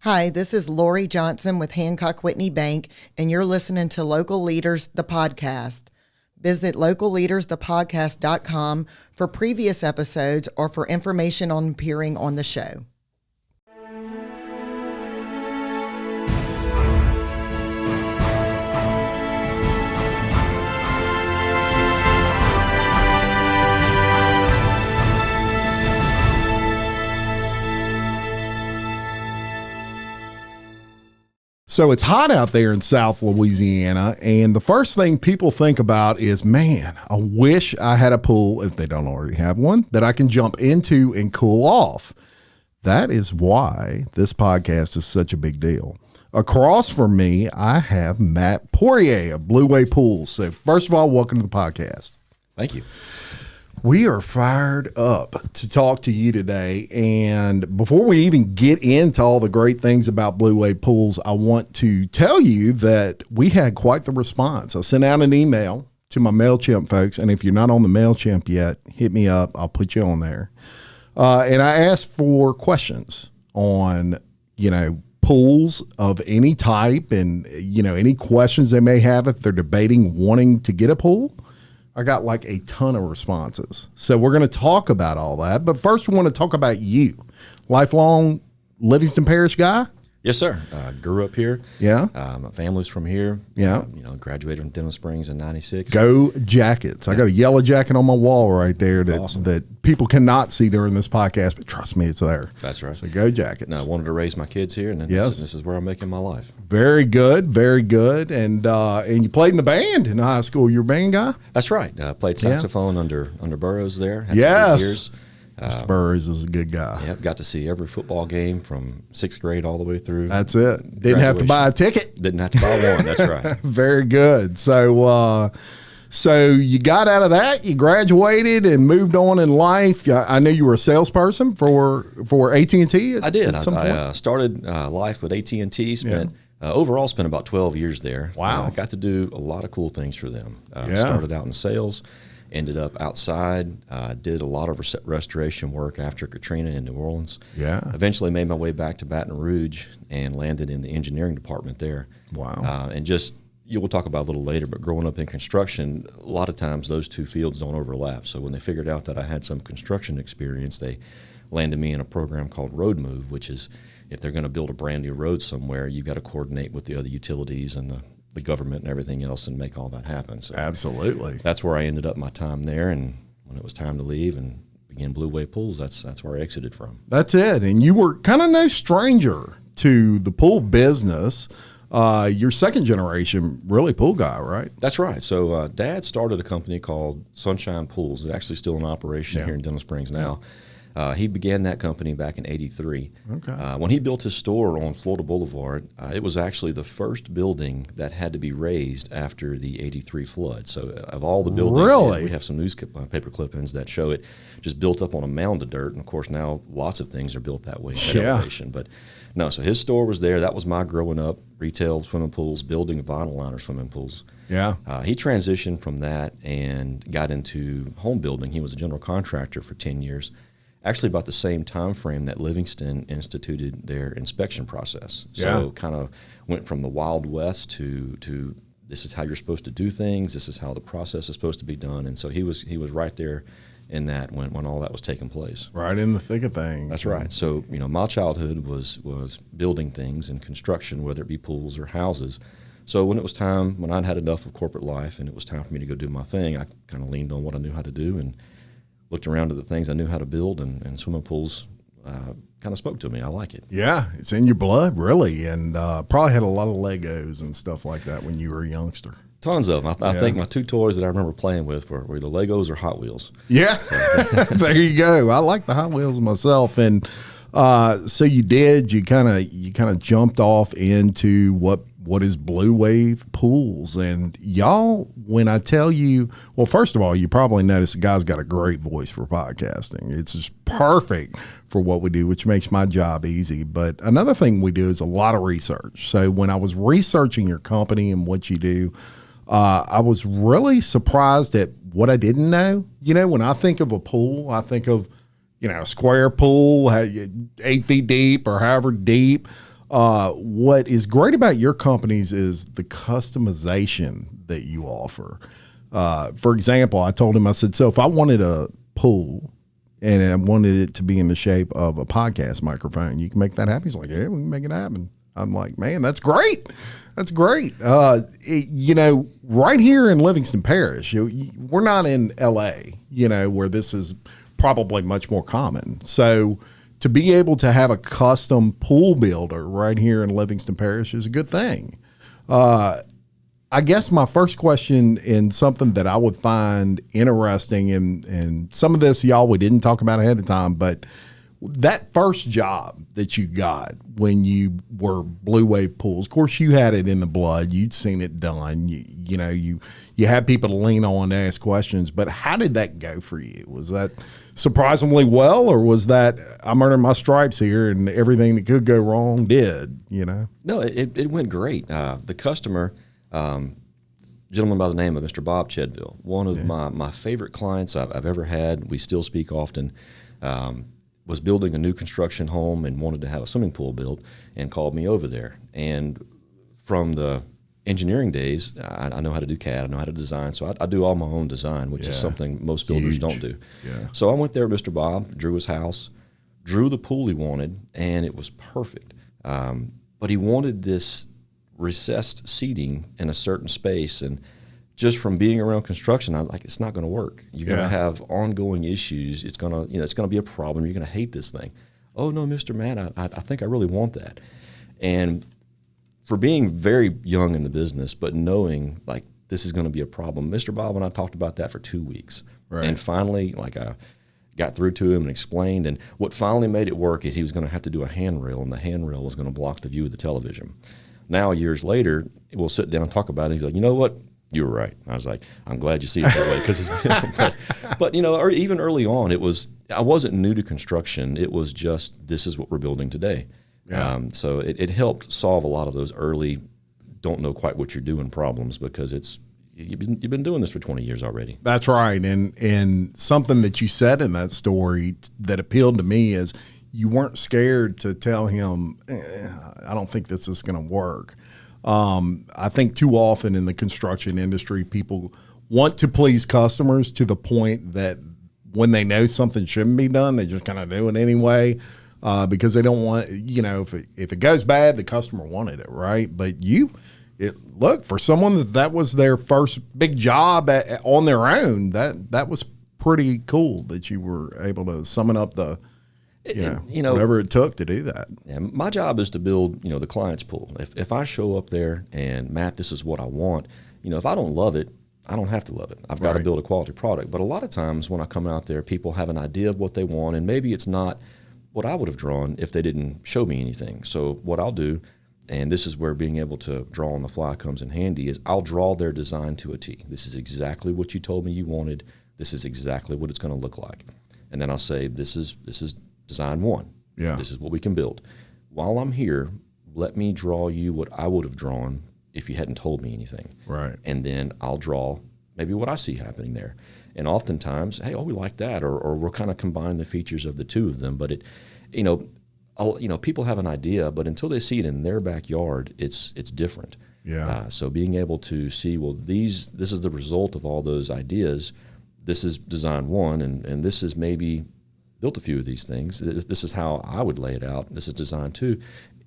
Hi, this is Lori Johnson with Hancock Whitney Bank, and you're listening to Local Leaders, the podcast. Visit localleadersthepodcast.com for previous episodes or for information on appearing on the show. So it's hot out there in South Louisiana, and the first thing people think about is, man, I wish I had a pool, if they don't already have one, that I can jump into and cool off. That is why this podcast is such a big deal. Across from me, I have Matt Poirier of Blue Wave Pools. So first of all, welcome to the podcast. Thank you. We are fired up to talk to you today. And before we even get into all the great things about Blue Wave Pools, I want to tell you that we had quite the response. I sent out an email to my MailChimp folks. And if you're not on the MailChimp yet, hit me up. I'll put you on there. And I asked for questions on, pools of any type and, any questions they may have if they're debating wanting to get a pool. I got like a ton of responses. So we're going to talk about all that. But first, we want to talk about you. Lifelong Livingston Parish guy? Yes, sir. Grew up here. Yeah. My family's from here. Yeah. Graduated from Denham Springs in 96. Go Jackets. I got a yellow jacket on my wall right there that, Awesome. that people cannot see during this podcast, but trust me, it's there. That's right. So go Jackets. No, I wanted to raise my kids here, and then this is where I'm making my life. Very good. Very good. And you played in the band in high school. You're a band guy? That's right. I played saxophone under Burroughs there. Had some Yes. good years. Mr. Burroughs is a good guy. Yep, got to see every football game from 6th grade all the way through. That's it. Didn't have to buy a ticket. Didn't have to buy one. That's right. Very good. So you got out of that, you graduated and moved on in life. I knew you were a salesperson for AT&T. I did. I started life with AT&T. Overall spent about 12 years there. Wow. I got to do a lot of cool things for them. Started out in sales. Ended up outside, did a lot of restoration work after Katrina in New Orleans. Yeah. Eventually made my way back to Baton Rouge and landed in the engineering department there. Wow. And just, we'll talk about it a little later, but growing up in construction, a lot of times those two fields don't overlap. So when they figured out that I had some construction experience, they landed me in a program called Road Move, which is if they're going to build a brand new road somewhere, you've got to coordinate with the other utilities and the government and everything else and make all that happen. So absolutely. That's where I ended up my time there, and when it was time to leave and begin Blue Wave Pools, that's where I exited from. That's it. And you were kind of no stranger to the pool business. You're second generation really pool guy, right? That's right. So Dad started a company called Sunshine Pools. It's actually still in operation here in Denham Springs now. He began that company back in '83. Okay. When he built his store on Florida Boulevard, it was actually the first building that had to be raised after the '83 flood. So of all the buildings, really? We have some paper clippings that show it just built up on a mound of dirt. And of course now lots of things are built that way at elevation. But no, so his store was there. That was my growing up, retail swimming pools, building vinyl liner swimming pools. Yeah. He transitioned from that and got into home building. He was a general contractor for 10 years. Actually about the same time frame that Livingston instituted their inspection process. So kind of went from the Wild West to this is how you're supposed to do things, this is how the process is supposed to be done. And so he was right there in that when all that was taking place. Right in the thick of things. That's right. So, my childhood was building things and construction, whether it be pools or houses. So when it was time, when I'd had enough of corporate life and it was time for me to go do my thing, I kind of leaned on what I knew how to do and looked around at the things I knew how to build, and swimming pools kind of spoke to me. I like it. Yeah, it's in your blood, really, and probably had a lot of Legos and stuff like that when you were a youngster. Tons of them. I think my two toys that I remember playing with were either Legos or Hot Wheels. Yeah, there you go. I like the Hot Wheels myself, and so you kind of jumped off into what is Blue Wave Pools. And y'all, when I tell you, well, first of all, you probably noticed the guy's got a great voice for podcasting. It's just perfect for what we do, which makes my job easy. But another thing we do is a lot of research. So when I was researching your company and what you do, I was really surprised at what I didn't know. When I think of a pool, I think of, a square pool, 8 feet deep or however deep. What is great about your companies is the customization that you offer. For example, I told him, I said, so if I wanted a pool and I wanted it to be in the shape of a podcast microphone, you can make that happen. He's like, yeah, we can make it happen. I'm like, man, that's great. That's great. Right here in Livingston Parish, we're not in LA, where this is probably much more common. So to be able to have a custom pool builder right here in Livingston Parish is a good thing. I guess my first question, and something that I would find interesting, and some of this y'all we didn't talk about ahead of time, but that first job that you got when you were Blue Wave Pools, of course you had it in the blood. You'd seen it done. You had people to lean on to ask questions. But how did that go for you? Was that surprisingly well, or was that I'm earning my stripes here and everything that could go wrong did? No, it went great. The customer, gentleman by the name of Mr. Bob Chedville, one of my favorite clients I've ever had. We still speak often. Was building a new construction home and wanted to have a swimming pool built, and called me over there. And from the engineering days, I know how to do CAD, I know how to design, so I do all my own design, which is something most builders don't do. Yeah. So I went there with Mr. Bob, drew his house, drew the pool he wanted, and it was perfect. But he wanted this recessed seating in a certain space, and just from being around construction, I'm like, it's not going to work. You're going to have ongoing issues. It's going to be a problem. You're going to hate this thing. Oh no, Mr. Matt, I think I really want that. And for being very young in the business, but knowing like this is going to be a problem, Mr. Bob and I talked about that for 2 weeks. Right. And finally, I got through to him and explained. And what finally made it work is he was going to have to do a handrail, and the handrail was going to block the view of the television. Now, years later, we'll sit down and talk about it. He's like, you know what? You were right. I was like, I'm glad you see it that way, because but or even early on, I wasn't new to construction. It was just, this is what we're building today. Yeah. So it helped solve a lot of those early, don't know quite what you're doing problems, because you've been doing this for 20 years already. That's right. And something that you said in that story that appealed to me is you weren't scared to tell him, I don't think this is going to work. I think too often in the construction industry, people want to please customers to the point that when they know something shouldn't be done, they just kind of do it anyway, because they don't want, if it goes bad, the customer wanted it, right? But look, for someone that was their first big job on their own, that was pretty cool that you were able to summon up the whatever it took to do that. Yeah, my job is to build, the client's pool. If I show up there and, Matt, this is what I want, if I don't love it, I don't have to love it. I've got to build a quality product. But a lot of times when I come out there, people have an idea of what they want, and maybe it's not what I would have drawn if they didn't show me anything. So what I'll do, and this is where being able to draw on the fly comes in handy, is I'll draw their design to a T. This is exactly what you told me you wanted. This is exactly what it's going to look like. And then I'll say, this is design one. Yeah. This is what we can build. While I'm here, let me draw you what I would have drawn if you hadn't told me anything. Right. And then I'll draw maybe what I see happening there. And oftentimes, hey, we like that, or we'll kind of combine the features of the two of them. But people have an idea, but until they see it in their backyard, it's different. Yeah. So being able to see, this is the result of all those ideas. This is design one, and this is maybe built a few of these things. This is how I would lay it out. This is design two.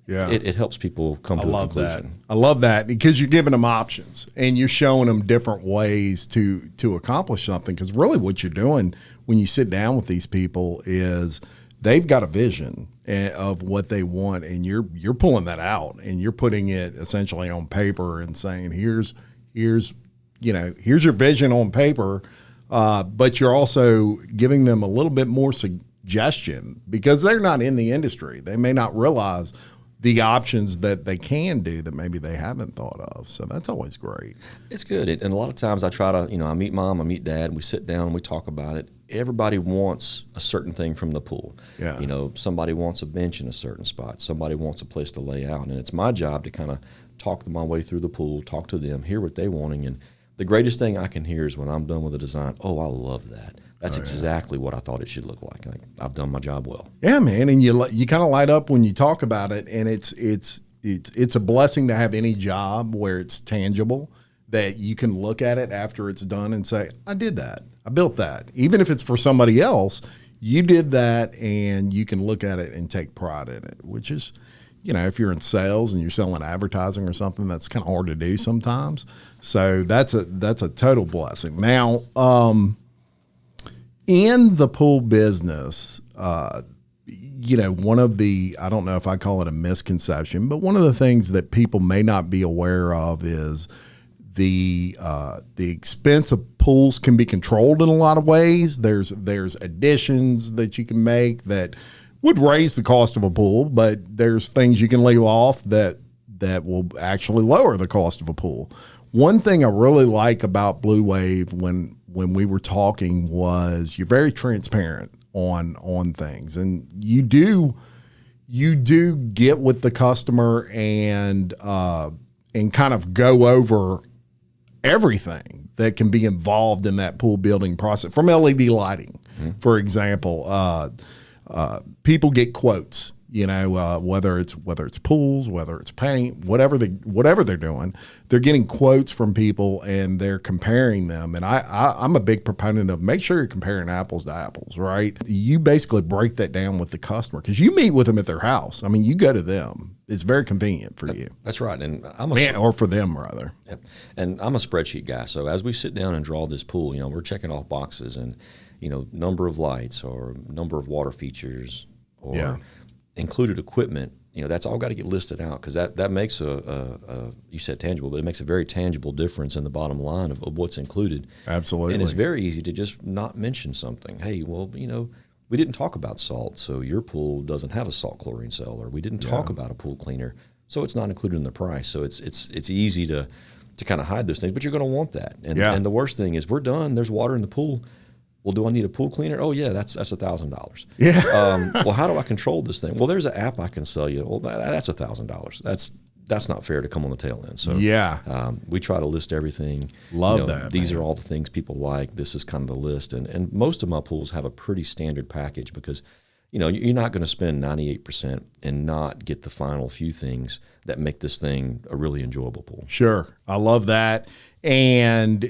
Yeah, it helps people come to a conclusion. I love that, because you're giving them options and you're showing them different ways to accomplish something. Because really, what you're doing when you sit down with these people is they've got a vision of what they want, and you're pulling that out and you're putting it essentially on paper and saying, here's your vision on paper. But you're also giving them a little bit more suggestion, because they're not in the industry. They may not realize the options that they can do that maybe they haven't thought of. So that's always great. It's good. And a lot of times I try to, I meet mom, I meet dad, and we sit down and we talk about it. Everybody wants a certain thing from the pool. Yeah. Somebody wants a bench in a certain spot. Somebody wants a place to lay out. And it's my job to kind of talk my way through the pool, talk to them, hear what they're wanting. And the greatest thing I can hear is when I'm done with a design, I love that. That's exactly what I thought it should look like. I've done my job well. Yeah, man, and you kind of light up when you talk about it, and it's a blessing to have any job where it's tangible, that you can look at it after it's done and say, I did that, I built that. Even if it's for somebody else, you did that, and you can look at it and take pride in it, which is, if you're in sales and you're selling advertising or something, that's kind of hard to do sometimes. So that's a total blessing. Now, in the pool business, one of the, I don't know if I call it a misconception, but one of the things that people may not be aware of is the expense of pools can be controlled in a lot of ways. There's additions that you can make that would raise the cost of a pool, but there's things you can leave off that will actually lower the cost of a pool. One thing I really like about Blue Wave when we were talking was you're very transparent on things, and you do get with the customer and kind of go over everything that can be involved in that pool building process, from LED lighting, for example. People get quotes, whether it's pools, whether it's paint, whatever they're doing, they're getting quotes from people and they're comparing them. And I'm a big proponent of make sure you're comparing apples to apples, right? You basically break that down with the customer because you meet with them at their house. I mean, you go to them. It's very convenient for you. That's right. And or for them rather. Yep. And I'm a spreadsheet guy. So as we sit down and draw this pool, we're checking off boxes and, number of lights or number of water features or included equipment, that's all got to get listed out because that makes you said tangible, but it makes a very tangible difference in the bottom line of what's included. Absolutely. And it's very easy to just not mention something. Hey, well, we didn't talk about salt, so your pool doesn't have a salt chlorine cell, or we didn't talk about a pool cleaner, so it's not included in the price. So it's easy to kind of hide those things, but you're going to want that. And the worst thing is we're done. There's water in the pool. Well, do I need a pool cleaner? Oh, yeah, that's $1,000. Yeah. Well, how do I control this thing? Well, there's an app I can sell you. Well, that's $1,000. That's not fair to come on the tail end. So we try to list everything. Love that. These are all the things people like. This is kind of the list. And most of my pools have a pretty standard package because, you're not going to spend 98% and not get the final few things that make this thing a really enjoyable pool. Sure. I love that. And,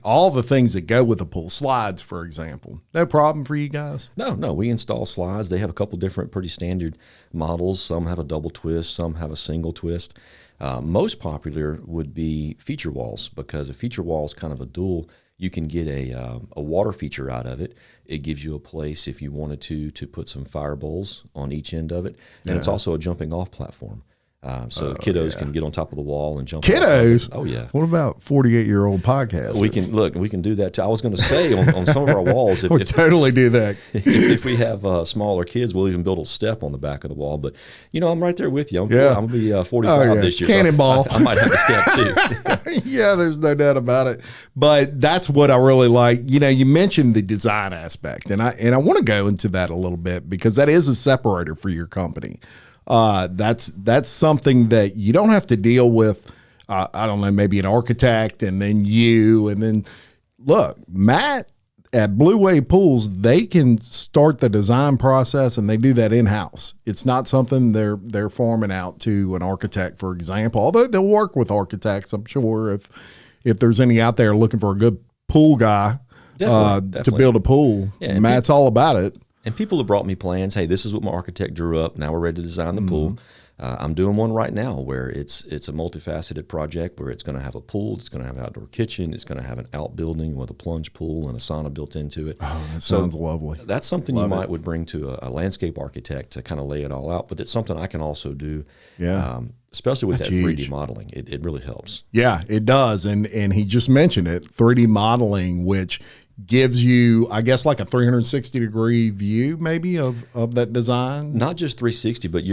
all the things that go with the pool, slides, for example, no problem for you guys? No, we install slides. They have a couple different pretty standard models. Some have a double twist, some have a single twist. Most popular would be feature walls because a feature wall is kind of a dual. You can get a water feature out of it. It gives you a place if you wanted to put some fire bowls on each end of it. And it's also a jumping off platform. So kiddos can get on top of the wall and jump. Kiddos? Oh, yeah. What about 48-year-old podcasts? We can do that too. I was going to say on some of our walls. We'll totally do that. If we have smaller kids, we'll even build a step on the back of the wall. But, I'm right there with you. I'm going to be 45 this year. Cannonball. So I might have a step too. Yeah, there's no doubt about it. But that's what I really like. You mentioned the design aspect, and I want to go into that a little bit because that is a separator for your company. That's something that you don't have to deal with. I don't know, maybe an architect and then look, Matt at Blue Wave Pools, they can start the design process and they do that in-house. It's not something they're farming out to an architect, for example, although they'll work with architects, I'm sure, if there's any out there looking for a good pool guy, definitely. to build a pool. Yeah, Matt's all about it. And people have brought me plans. Hey, this is what my architect drew up. Now we're ready to design the pool. I'm doing one right now where it's a multifaceted project where it's going to have a pool, it's going to have an outdoor kitchen, it's going to have an outbuilding with a plunge pool and a sauna built into it. Oh, that sounds lovely. That's something you might would bring to a landscape architect to kind of lay it all out, but it's something I can also do. Yeah. Especially with That's that 3D huge. modeling. It really helps. Yeah, it does. And he just mentioned it, 3D modeling, which gives you, I guess, like a 360-degree view maybe of that design. Not just 360, but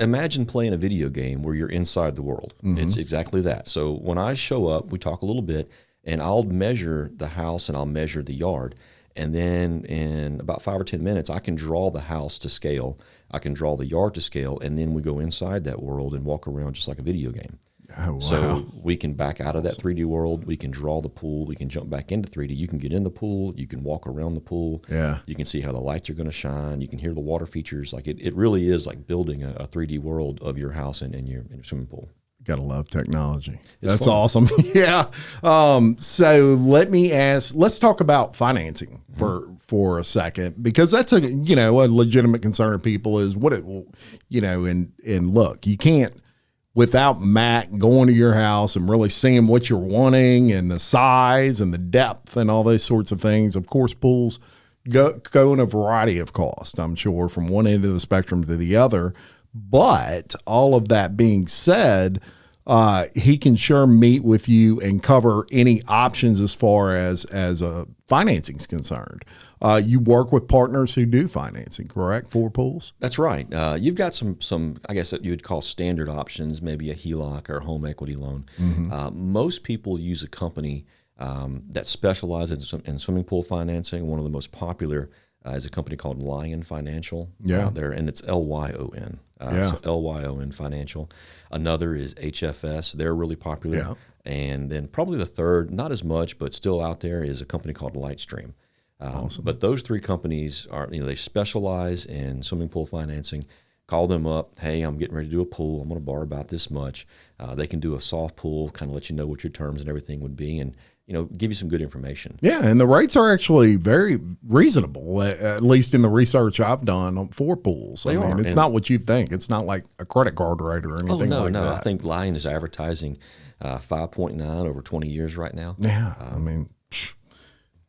imagine playing a video game where you're inside the world. It's exactly that. So when I show up, we talk a little bit, and I'll measure the house and I'll measure the yard. And then in about 5 or 10 minutes, I can draw the house to scale. I can draw the yard to scale, and then we go inside that world and walk around just like a video game. Oh, wow. So we can back out of that 3D world. We can draw the pool. We can jump back into 3D. You can get in the pool. You can walk around the pool. Yeah. You can see how the lights are going to shine. You can hear the water features. Like it really is like building a 3D world of your house and your swimming pool. Gotta love technology. It's That's fun. awesome. Yeah. So let's talk about financing for a second, because that's a legitimate concern of people is what it will, and look, you can't, without Matt going to your house and really seeing what you're wanting and the size and the depth and all those sorts of things. Of course, pools go in a variety of costs, I'm sure, from one end of the spectrum to the other. But all of that being said, he can sure meet with you and cover any options as far as financing is concerned. You work with partners who do financing, correct, for pools? That's right. You've got some, I guess that you would call standard options, maybe a HELOC or a home equity loan. Most people use a company that specializes in swimming pool financing. One of the most popular is a company called Lyon Financial out there, and it's LYON. So LYON Financial. Another is HFS. They're really popular. Yeah. And then probably the third, not as much, but still out there, is a company called Lightstream. Awesome. But those three companies are, they specialize in swimming pool financing. Call them up. Hey, I'm getting ready to do a pool. I'm going to borrow about this much. They can do a soft pool, kind of let you know what your terms and everything would be, and give you some good information. Yeah, and the rates are actually very reasonable, at least in the research I've done for pools. They are. It's not what you think. It's not like a credit card rate or anything like that. I think Lion is advertising 5.9 over 20 years right now. Yeah,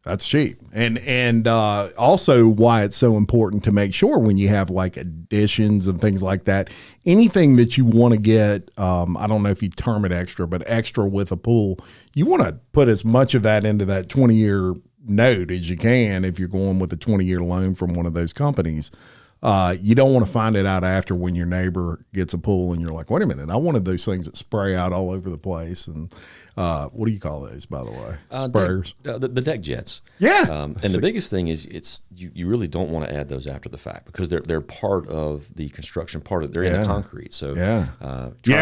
that's cheap. And also why it's so important to make sure when you have like additions and things like that, anything that you want to get, I don't know if you term it extra, but extra with a pool, you want to put as much of that into that 20-year note as you can if you're going with a 20-year loan from one of those companies. You don't want to find it out after when your neighbor gets a pool and you're like, wait a minute, I wanted those things that spray out all over the place. And what do you call those, by the way? Sprayers? The deck jets. Yeah. And the biggest thing is you really don't want to add those after the fact, because they're part of the construction part of it. They're in the concrete. So you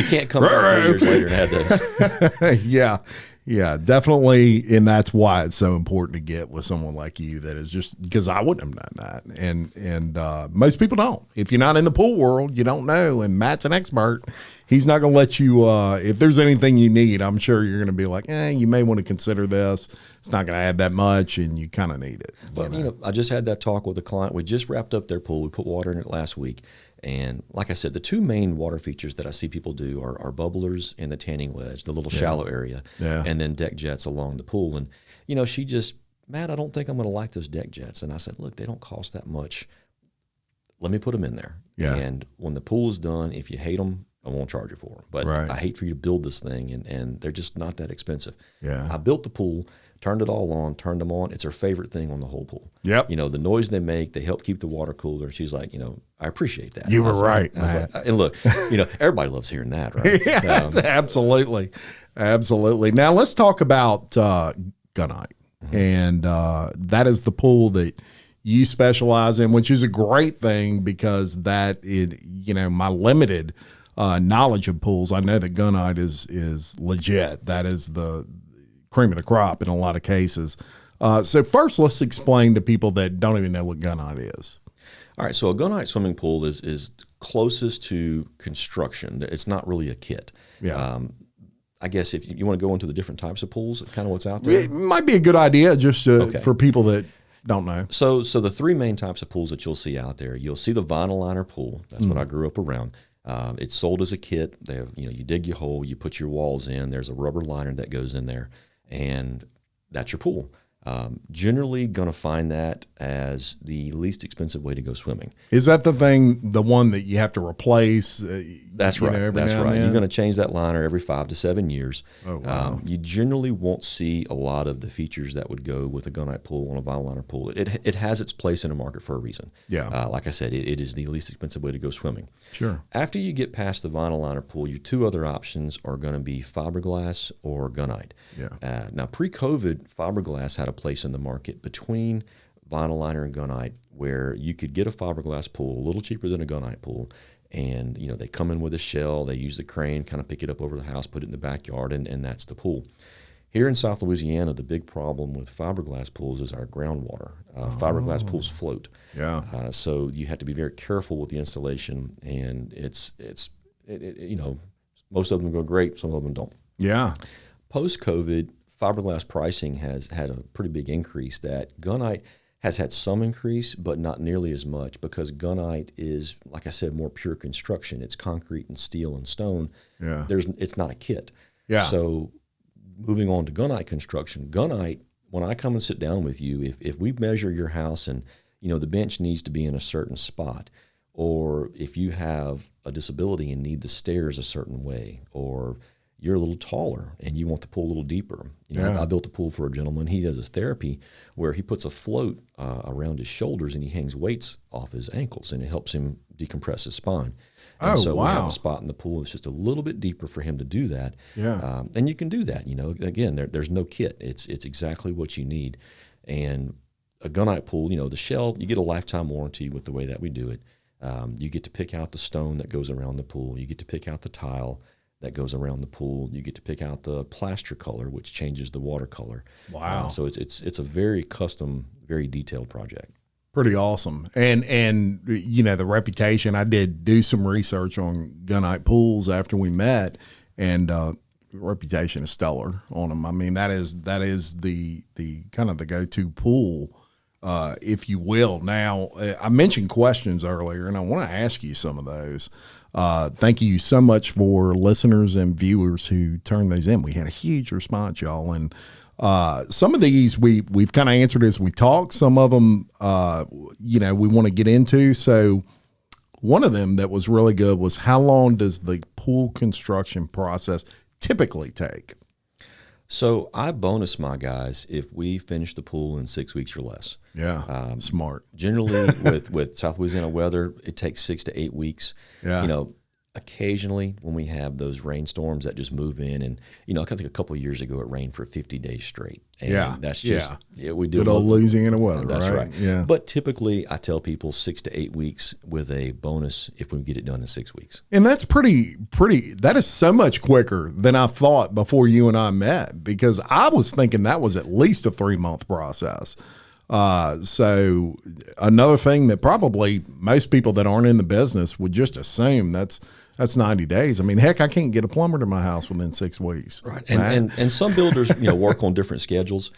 can't come back 3 years later and add those. Yeah, definitely. And that's why it's so important to get with someone like you that is just, because I wouldn't have done that. And most people don't. If you're not in the pool world, you don't know. And Matt's an expert. He's not going to let you, if there's anything you need, I'm sure you're going to be like, you may want to consider this. It's not going to add that much, and you kind of need it. But, I just had that talk with a client. We just wrapped up their pool. We put water in it last week. And like I said, the two main water features that I see people do are bubblers and the tanning ledge, the little shallow area, and then deck jets along the pool. And, she just, Matt, I don't think I'm going to like those deck jets. And I said, look, they don't cost that much. Let me put them in there. Yeah. And when the pool is done, if you hate them, I won't charge you for them. But I hate for you to build this thing, and they're just not that expensive. Yeah. I built the pool, turned it all on, turned them on. It's her favorite thing on the whole pool. Yep. The noise they make, they help keep the water cooler. She's like, I appreciate that. You were right. I was like, and look, everybody loves hearing that, right? Yeah, absolutely. Absolutely. Now let's talk about Gunite. And that is the pool that you specialize in, which is a great thing, because my limited knowledge of pools, I know that Gunite is legit. That is the cream of the crop in a lot of cases. So first, let's explain to people that don't even know what Gunite is. All right, so a Gunite swimming pool is closest to construction. It's not really a kit. Yeah. I guess if you want to go into the different types of pools, kind of what's out there. It might be a good idea just for people that don't know. So the three main types of pools that you'll see out there, you'll see the vinyl liner pool. That's what I grew up around. It's sold as a kit. They have, you dig your hole, you put your walls in. There's a rubber liner that goes in there, and that's your pool. Generally going to find that as the least expensive way to go swimming. Is that the one that you have to replace? That's right. That's right. You're going to change that liner every 5 to 7 years. Oh, wow. You generally won't see a lot of the features that would go with a Gunite pool on a vinyl liner pool. It has its place in the market for a reason. Yeah. Like I said, it is the least expensive way to go swimming. Sure. After you get past the vinyl liner pool, your two other options are going to be fiberglass or Gunite. Yeah. Now, pre-COVID, fiberglass had a place in the market between vinyl liner and Gunite, where you could get a fiberglass pool a little cheaper than a Gunite pool, And, they come in with a shell, they use the crane, kind of pick it up over the house, put it in the backyard, and that's the pool. Here in South Louisiana, the big problem with fiberglass pools is our groundwater. Fiberglass pools float. Yeah. So you have to be very careful with the installation, and it's most of them go great, some of them don't. Yeah. Post-COVID, fiberglass pricing has had a pretty big increase. That Gunite has had some increase, but not nearly as much, because Gunite is, like I said, more pure construction. It's concrete and steel and stone. Yeah. It's not a kit. Yeah. So moving on to Gunite construction, Gunite, when I come and sit down with you, if we measure your house and, the bench needs to be in a certain spot, or if you have a disability and need the stairs a certain way, or you're a little taller and you want the pool a little deeper. I built a pool for a gentleman. He does a therapy where he puts a float around his shoulders and he hangs weights off his ankles, and it helps him decompress his spine. And so we have a spot in the pool that's just a little bit deeper for him to do that. Yeah. And you can do that. Again, there's no kit. It's exactly what you need. And a Gunite pool, the shell, you get a lifetime warranty with the way that we do it. You get to pick out the stone that goes around the pool. You get to pick out the tile that goes around the pool. You get to pick out the plaster color, which changes the water color. Wow. So it's a very custom, very detailed project. Pretty awesome. And the reputation, I did do some research on Gunite pools after we met, and the reputation is stellar on them. I mean, that is the kind of the go-to pool, if you will. Now, I mentioned questions earlier, and I want to ask you some of those. Thank you so much for listeners and viewers who turned those in. We had a huge response, y'all. And some of these we've kind of answered as we talk. Some of them, we want to get into. So one of them that was really good was, how long does the pool construction process typically take? So I bonus my guys if we finish the pool in 6 weeks or less. Yeah, smart. Generally, with South Louisiana weather, it takes 6 to 8 weeks. Yeah. Occasionally when we have those rainstorms that just move in, and I think a couple of years ago it rained for 50 days straight. And that's just we do good old Louisiana weather. That's right. Yeah. But typically I tell people 6 to 8 weeks with a bonus if we get it done in 6 weeks. And that's pretty. That is so much quicker than I thought before you and I met, because I was thinking that was at least a 3-month process. So another thing that probably most people that aren't in the business would just assume that's 90 days. I mean, heck, I can't get a plumber to my house within 6 weeks. Right. And some builders, work on different schedules.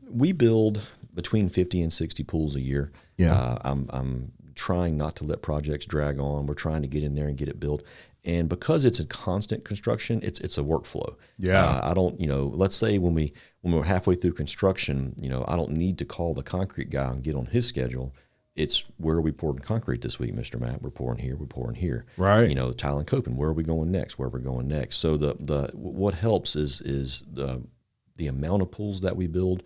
We build between 50 and 60 pools a year. Yeah. I'm trying not to let projects drag on. We're trying to get in there and get it built. And because it's a constant construction, it's a workflow. Yeah. I don't, let's say when we're halfway through construction, I don't need to call the concrete guy and get on his schedule. It's, where are we pouring concrete this week, Mr. Matt? We're pouring here. We're pouring here. Right. Tile and coping. Where are we going next? Where are we going next? So what helps is the amount of pools that we build.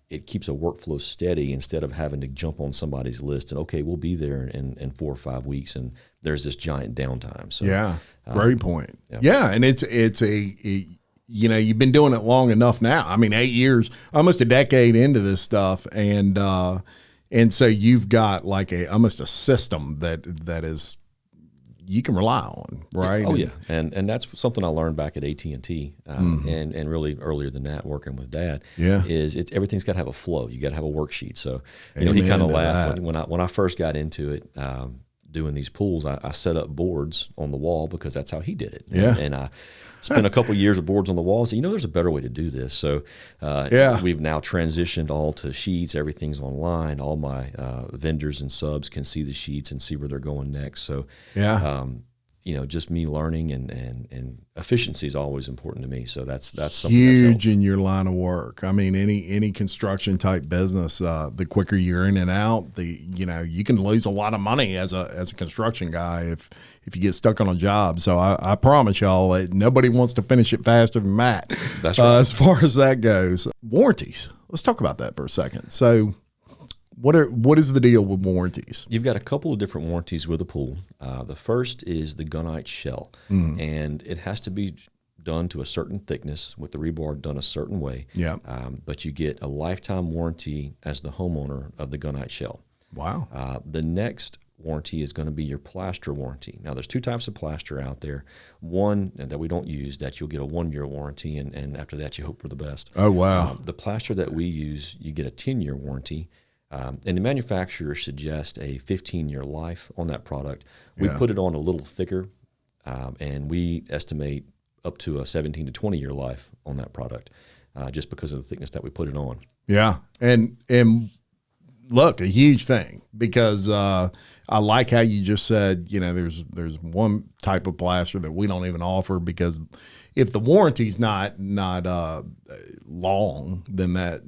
It keeps a workflow steady instead of having to jump on somebody's list and, okay, we'll be there in 4 or 5 weeks, and there's this giant downtime. So yeah, great point. Yeah, and it's you've been doing it long enough now. I mean, 8 years, almost a decade into this stuff, and so you've got like almost a system that is you can rely on, right? Oh, yeah. And that's something I learned back at AT&T and really earlier than that, working with Dad, is everything's got to have a flow. You got to have a worksheet. So, he kind of laughed when I first got into it, doing these pools. I set up boards on the wall because that's how he did it. Yeah. And I spent a couple of years of boards on the wall and said, there's a better way to do this. So we've now transitioned all to sheets. Everything's online. All my vendors and subs can see the sheets and see where they're going next. So, just me learning and efficiency is always important to me. So that's something huge in your line of work. I mean, any construction type business, the quicker you're in and out, you can lose a lot of money as a construction guy if you get stuck on a job. So I promise y'all, nobody wants to finish it faster than Matt. That's right. As far as that goes, warranties. Let's talk about that for a second. So, what is the deal with warranties? You've got a couple of different warranties with a pool. The first is the Gunite shell, and it has to be done to a certain thickness with the rebar done a certain way. Yeah. But you get a lifetime warranty as the homeowner of the Gunite shell. Wow. The next warranty is going to be your plaster warranty. Now, there's 2 types of plaster out there. One that we don't use, that you'll get a 1-year warranty, and after that, you hope for the best. Oh, wow. The plaster that we use, you get a 10-year warranty. And the manufacturer suggests a 15-year life on that product. We put it on a little thicker, and we estimate up to a 17 to 20-year life on that product, just because of the thickness that we put it on. Yeah, and look, a huge thing, because I like how you just said, there's one type of plaster that we don't even offer, because if the warranty's not long, then that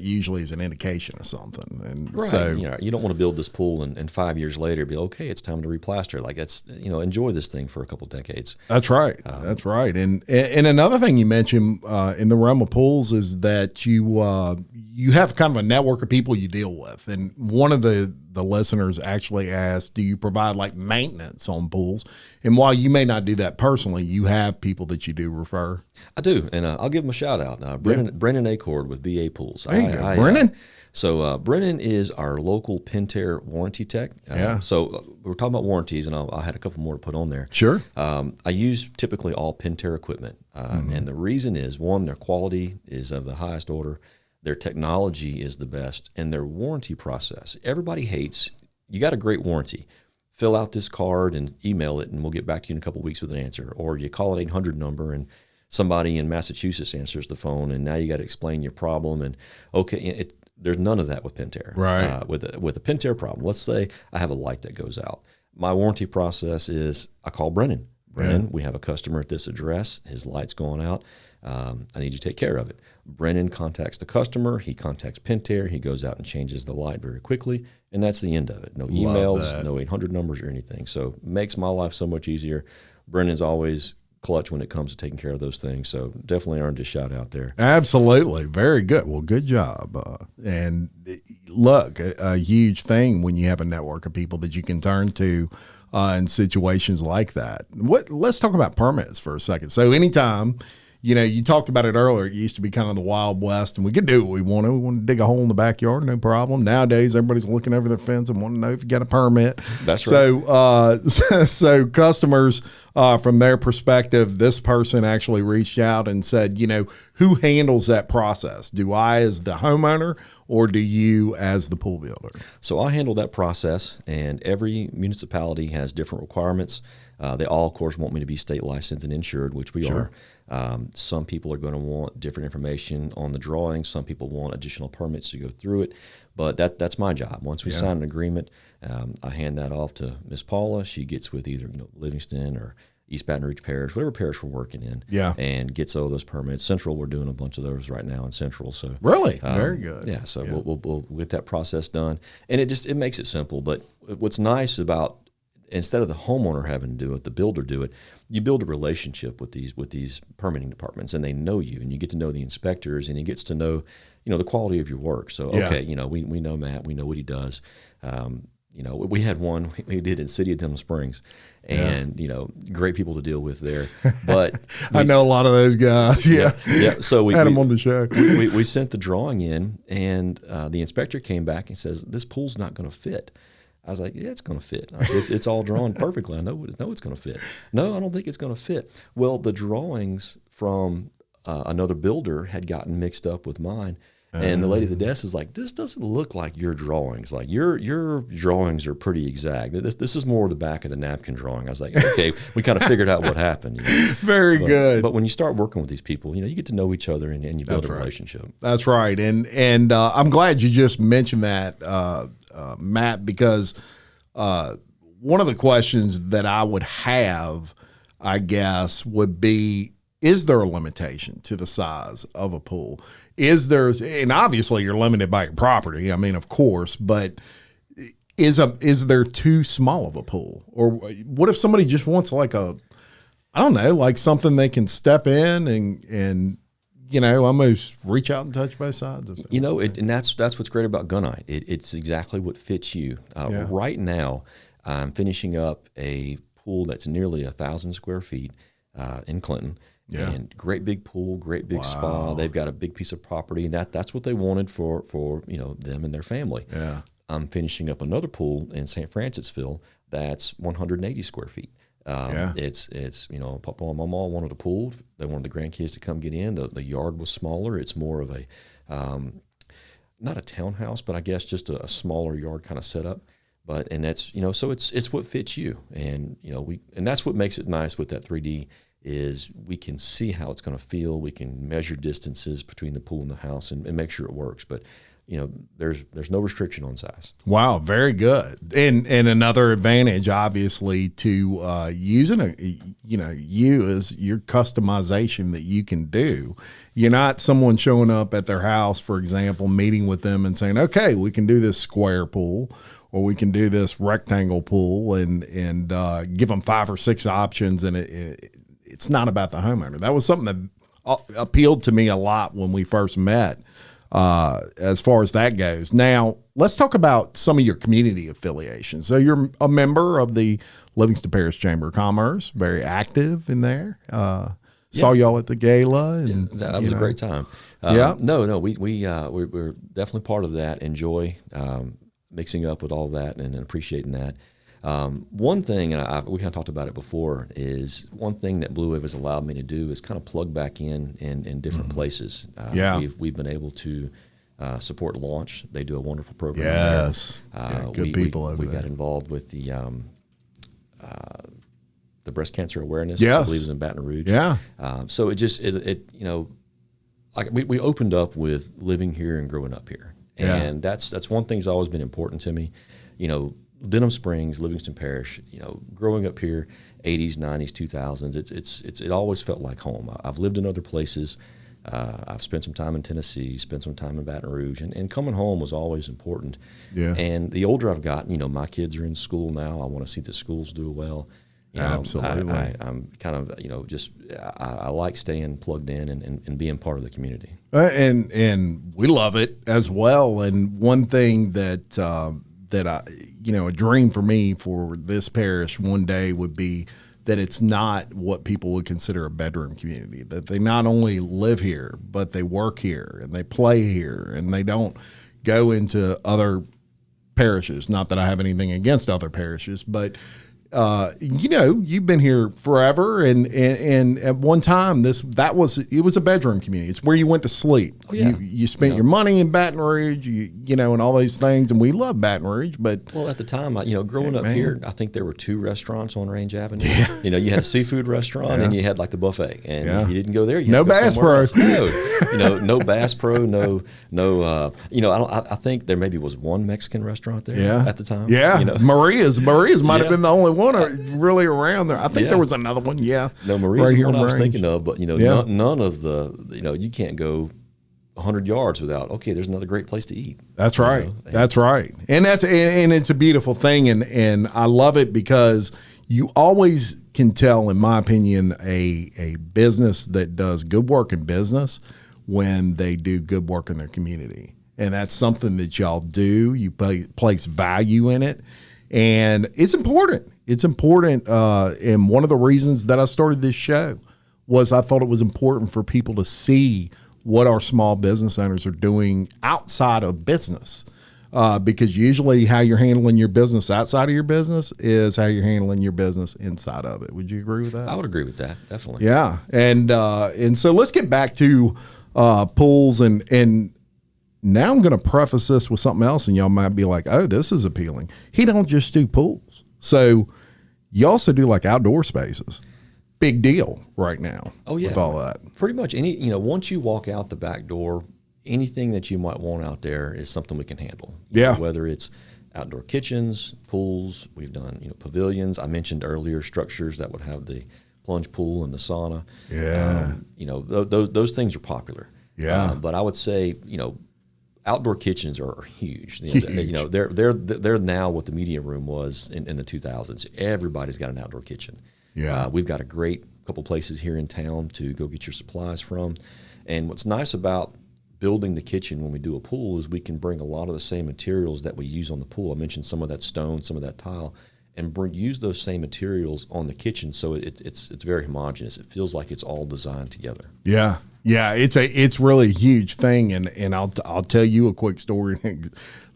usually is an indication of something. And right. so You don't want to build this pool and 5 years later be okay, it's time to replaster. Like, that's, enjoy this thing for a couple decades. That's right. That's right. And another thing you mentioned in the realm of pools is that you have kind of a network of people you deal with. And one of the listeners actually asked, do you provide like maintenance on pools? And while you may not do that personally, you have people that you do refer. I do, and I'll give them a shout out. Brennan Acord with BA Pools. There you go. Brennan? So Brennan is our local Pentair warranty tech. So we're talking about warranties, and I had a couple more to put on there. Sure. I use typically all Pentair equipment, and the reason is, one, their quality is of the highest order, their technology is the best, and their warranty process. Everybody hates, you got a great warranty, fill out this card and email it, and we'll get back to you in a couple of weeks with an answer. Or you call an 800 number, and somebody in Massachusetts answers the phone, and now you got to explain your problem. And okay, there's none of that with Pentair. Right. With a Pentair problem, let's say I have a light that goes out. My warranty process is I call Brennan. Brennan, we have a customer at this address. His light's going out. I need you to take care of it. Brennan contacts the customer. He contacts Pentair. He goes out and changes the light very quickly, and that's the end of it. No emails, no 800 numbers or anything. So makes my life so much easier. Brennan's always clutch when it comes to taking care of those things. So definitely earned a shout out there. Absolutely. Very good. Well, good job. And look, a huge thing when you have a network of people that you can turn to in situations like that. Let's talk about permits for a second. So anytime, you talked about it earlier, it used to be kind of the Wild West, and we could do what we want to. We want to dig a hole in the backyard, no problem. Nowadays, everybody's looking over their fence and want to know if you got a permit. That's right. So customers, from their perspective, this person actually reached out and said, who handles that process? Do I as the homeowner, or do you as the pool builder? So I handle that process, and every municipality has different requirements. They all, of course, want me to be state licensed and insured, which we are. Some people are going to want different information on the drawings. Some people want additional permits to go through it. But that's my job. Once we sign an agreement, I hand that off to Miss Paula. She gets with either Livingston or East Baton Rouge Parish, whatever parish we're working in, and gets all those permits. Central, we're doing a bunch of those right now in Central. So really, very good. Yeah, so we'll get that process done, and it makes it simple. But what's nice about, instead of the homeowner having to do it, the builder do it, you build a relationship with these permitting departments, and they know you, and you get to know the inspectors, and he gets to know, the quality of your work. So, okay, we know Matt, we know what he does. We had one we did in City of Denham Springs, and great people to deal with there. But I know a lot of those guys. Yeah. So we had them on the show. We sent the drawing in, and the inspector came back and says, "This pool's not going to fit." I was like, yeah, it's going to fit. It's all drawn perfectly. I know it's going to fit. No, I don't think it's going to fit. Well, the drawings from another builder had gotten mixed up with mine. And the lady at the desk is like, this doesn't look like your drawings. Like, your drawings are pretty exact. This is more the back of the napkin drawing. I was like, okay, we kind of figured out what happened. Very good. But when you start working with these people, you get to know each other, and you build a relationship. That's right. And I'm glad you just mentioned that, Matt, because one of the questions that I would have, I guess, would be, is there a limitation to the size of a pool? And obviously you're limited by your property. I mean, of course, but is there too small of a pool? Or what if somebody just wants like like something they can step in and almost reach out and touch both sides of it. And that's what's great about Gunite. It's exactly what fits you. Right now, I'm finishing up a pool that's nearly 1,000 square feet in Clinton. Yeah. And great big pool, great big spa. They've got a big piece of property. That's what they wanted for them and their family. Yeah. I'm finishing up another pool in St. Francisville that's 180 square feet. It's Papa and Mama wanted a pool. They wanted the grandkids to come get in. The yard was smaller. It's more of a not a townhouse, but I guess just a smaller yard kind of setup. And that's so it's what fits you, and that's what makes it nice with that 3D is we can see how it's going to feel. We can measure distances between the pool and the house and make sure it works. But there's no restriction on size. Wow, very good. And another advantage, obviously, to using you is your customization that you can do. You're not someone showing up at their house, for example, meeting with them and saying, okay, we can do this square pool or we can do this rectangle pool and give them 5 or 6 options. And it's not about the homeowner. That was something that appealed to me a lot when we first met. As far as that goes. Now, let's talk about some of your community affiliations. So you're a member of the Livingston Parish Chamber of Commerce, very active in there. Saw y'all at the gala. And, that was a great time. We're definitely part of that. Enjoy mixing up with all that and appreciating that. One thing, and we kind of talked about it before, is one thing that Blue Wave has allowed me to do is kind of plug back in different places. We've been able to support Launch. They do a wonderful program. Yes, good people over there. We got involved with the breast cancer awareness. Yes. I believe it was in Baton Rouge. Yeah. So we opened up with living here and growing up here, and that's one thing that's always been important to me. Denham Springs, Livingston Parish, growing up here, 80s, 90s, 2000s, it always felt like home. I've lived in other places. I've spent some time in Tennessee, spent some time in Baton Rouge, and coming home was always important. Yeah. And the older I've gotten, my kids are in school now. I want to see the schools do well. Absolutely. I'm kind of, I like staying plugged in and being part of the community. And we love it as well. And one thing that I, a dream for me for this parish one day would be that it's not what people would consider a bedroom community, that they not only live here, but they work here and they play here and they don't go into other parishes. Not that I have anything against other parishes, but you've been here forever, and at one time it was a bedroom community. It's where you went to sleep. Oh, yeah. You spent your money in Baton Rouge, and all those things, and we love Baton Rouge. But at the time, growing up here, I think there were 2 restaurants on Range Avenue. Yeah. You had a seafood restaurant and you had like the buffet, and if you didn't go there, you had to go Bass Pro. Else. No Bass Pro, no. I think there maybe was one Mexican restaurant there at the time. Yeah, Maria's might have been the only one really around there. I think there was another one. Yeah, no, Maria's is the one I was thinking of, but none of the you can't go 100 yards without there's another great place to eat. That's right. That's right. And it's a beautiful thing, and I love it because you always can tell, in my opinion, a business that does good work in business when they do good work in their community. And that's something that y'all do. You place value in it, and it's important. It's important, and one of the reasons that I started this show was I thought it was important for people to see what our small business owners are doing outside of business, because usually how you're handling your business outside of your business is how you're handling your business inside of it. Would you agree with that? I would agree with that, definitely. Yeah, and so let's get back to pools, and now I'm going to preface this with something else, and y'all might be like, oh, this is appealing. He don't just do pools. So you also do like outdoor spaces. Big deal right now. Oh, yeah. With all that. Pretty much once you walk out the back door, anything that you might want out there is something we can handle. Whether it's outdoor kitchens, pools, we've done, pavilions. I mentioned earlier structures that would have the plunge pool and the sauna. Yeah. Those things are popular. Yeah. But I would say, outdoor kitchens are huge. They're now what the media room was in the 2000s. Everybody's got an outdoor kitchen. Yeah, we've got a great couple places here in town to go get your supplies from. And what's nice about building the kitchen when we do a pool is we can bring a lot of the same materials that we use on the pool. I mentioned some of that stone, some of that tile, and use those same materials on the kitchen, so it's very homogeneous. It feels like it's all designed together. Yeah. Yeah, it's really a huge thing, and I'll tell you a quick story.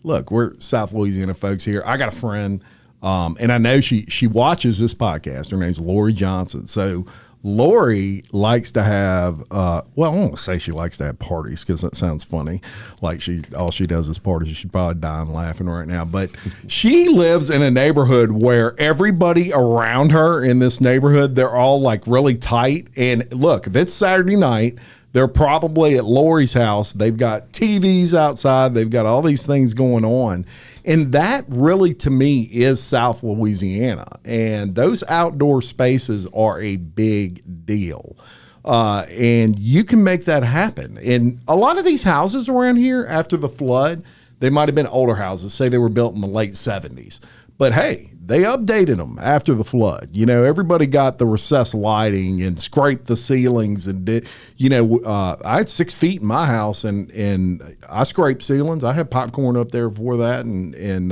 Look, we're South Louisiana folks here. I got a friend, and I know she watches this podcast. Her name's Lori Johnson. So Lori likes to have, well, I won't say she likes to have parties because that sounds funny. Like all she does is parties. She's probably dying laughing right now. But she lives in a neighborhood where everybody around her in this neighborhood, they're all like really tight. And look, if it's Saturday night, they're probably at Lori's house. They've got TVs outside. They've got all these things going on. And that really, to me, is South Louisiana. And those outdoor spaces are a big deal. And you can make that happen. And a lot of these houses around here after the flood, they might have been older houses. Say they were built in the late 70s. But hey, they updated them after the flood. You know, everybody got the recessed lighting and scraped the ceilings and did, I had 6 feet in my house and I scraped ceilings. I had popcorn up there before that. And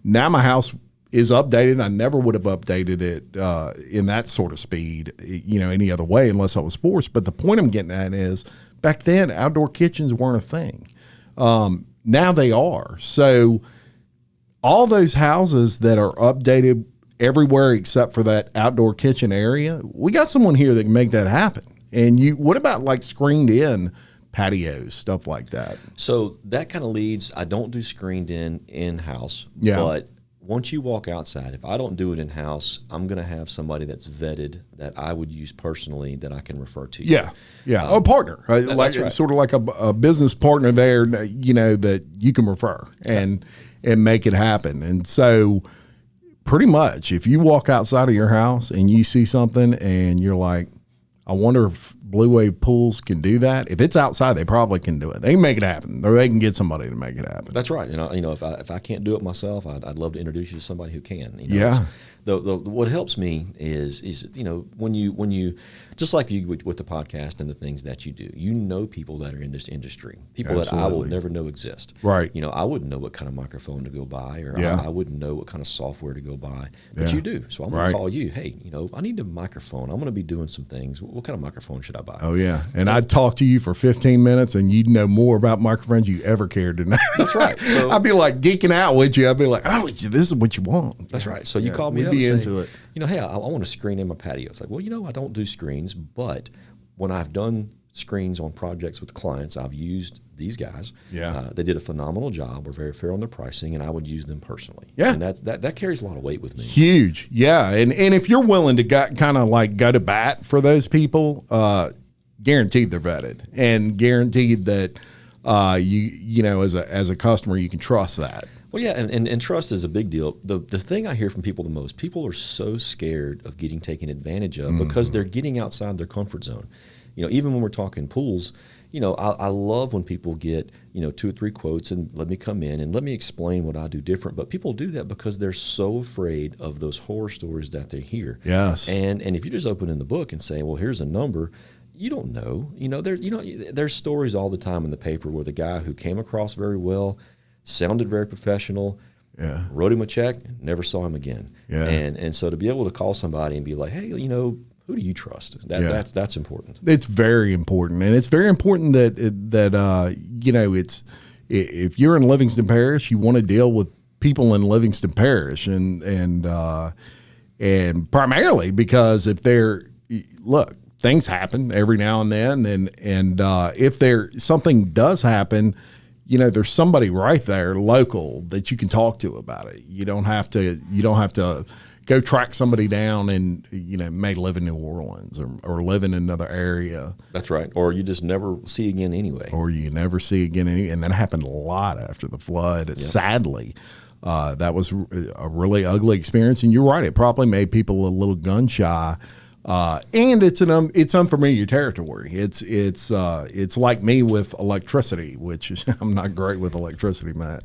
now my house is updated. I never would have updated it in that sort of speed, any other way unless I was forced. But the point I'm getting at is back then, outdoor kitchens weren't a thing. Now they are. So all those houses that are updated everywhere except for that outdoor kitchen area, we got someone here that can make that happen. And what about like screened in patios, stuff like that? So that kind of leads, I don't do screened in-house, Yeah. but once you walk outside, if I don't do it in-house, I'm going to have somebody that's vetted that I would use personally that I can refer to. Yeah. A partner, like right. Sort of like a business partner there, that you can refer and make it happen. And so pretty much if you walk outside of your house and you see something and you're like, I wonder if Blue Wave Pools can do that. If it's outside, they probably can do it. They can make it happen, or they can get somebody to make it happen. That's right. If I can't do it myself, I'd love to introduce you to somebody who can. Yeah. What helps me is when you just like you with the podcast and the things that you do, people that are in this industry, people Absolutely. that I will never know exist. Right. I wouldn't know what kind of microphone to go buy, or Yeah. I wouldn't know what kind of software to go buy, but Yeah. you do. So I'm going Right. to call you. Hey, I need a microphone. I'm going to be doing some things. What kind of microphone should I buy? Oh yeah. And I'd talk to you for 15 minutes and you'd know more about microphones you ever cared to know. That's right. So, I'd be like geeking out with you. I'd be like, oh, this is what you want. That's right. So you call me we'd up be and into say, it. hey, I want to screen in my patio. It's like, well, I don't do screens, but when I've done screens on projects with clients, I've used these guys. Yeah. They did a phenomenal job. We're very fair on their pricing, and I would use them personally. Yeah. And that carries a lot of weight with me. Huge. Yeah. And if you're willing to kind of like go to bat for those people, guaranteed they're vetted and guaranteed that as a customer, you can trust that. Well, yeah, and trust is a big deal. The thing I hear from people the most, people are so scared of getting taken advantage of because they're getting outside their comfort zone. Even when we're talking pools, I love when people get, 2 or 3 quotes and let me come in and let me explain what I do different. But people do that because they're so afraid of those horror stories that they hear. Yes. And if you just open in the book and say, well, here's a number, you don't know. There's stories all the time in the paper where the guy who came across very well, sounded very professional, wrote him a check, never saw him again. Yeah. And so to be able to call somebody and be like, hey, who do you trust? That's important. It's very important, and it's very important that it's if you're in Livingston Parish, you want to deal with people in Livingston Parish, and primarily because if things happen every now and then, and if something does happen, there's somebody right there local that you can talk to about it. You don't have to go track somebody down and may live in New Orleans or live in another area. That's right. Or you just never see again anyway. Or you never see again. And that happened a lot after the flood. Yep. Sadly, that was a really ugly experience. And you're right. It probably made people a little gun shy. And it's unfamiliar territory. It's like me with electricity, which is, I'm not great with electricity, Matt.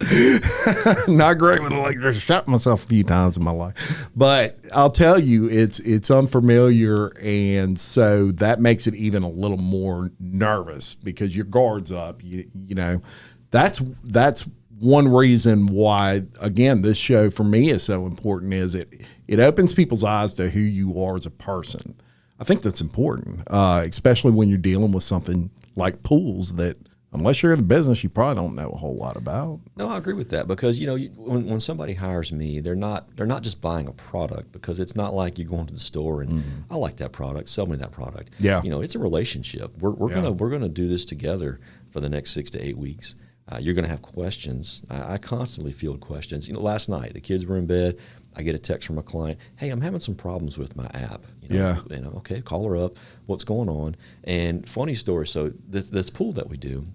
Not great with electricity. Shot myself a few times in my life, but I'll tell you, it's unfamiliar, and so that makes it even a little more nervous because your guard's up. That's one reason why, again, this show for me is so important is it opens people's eyes to who you are as a person. I think that's important, especially when you're dealing with something like pools that, unless you're in the business, you probably don't know a whole lot about. No, I agree with that because when somebody hires me, they're not just buying a product, because it's not like you're going to the store and I like that product, sell me that product. Yeah, it's a relationship. We're gonna do this together for the next 6 to 8 weeks. You're gonna have questions. I constantly field questions. Last night the kids were in bed. I get a text from a client. Hey, I'm having some problems with my app. Okay, call her up. What's going on? And funny story. So this pool that we do,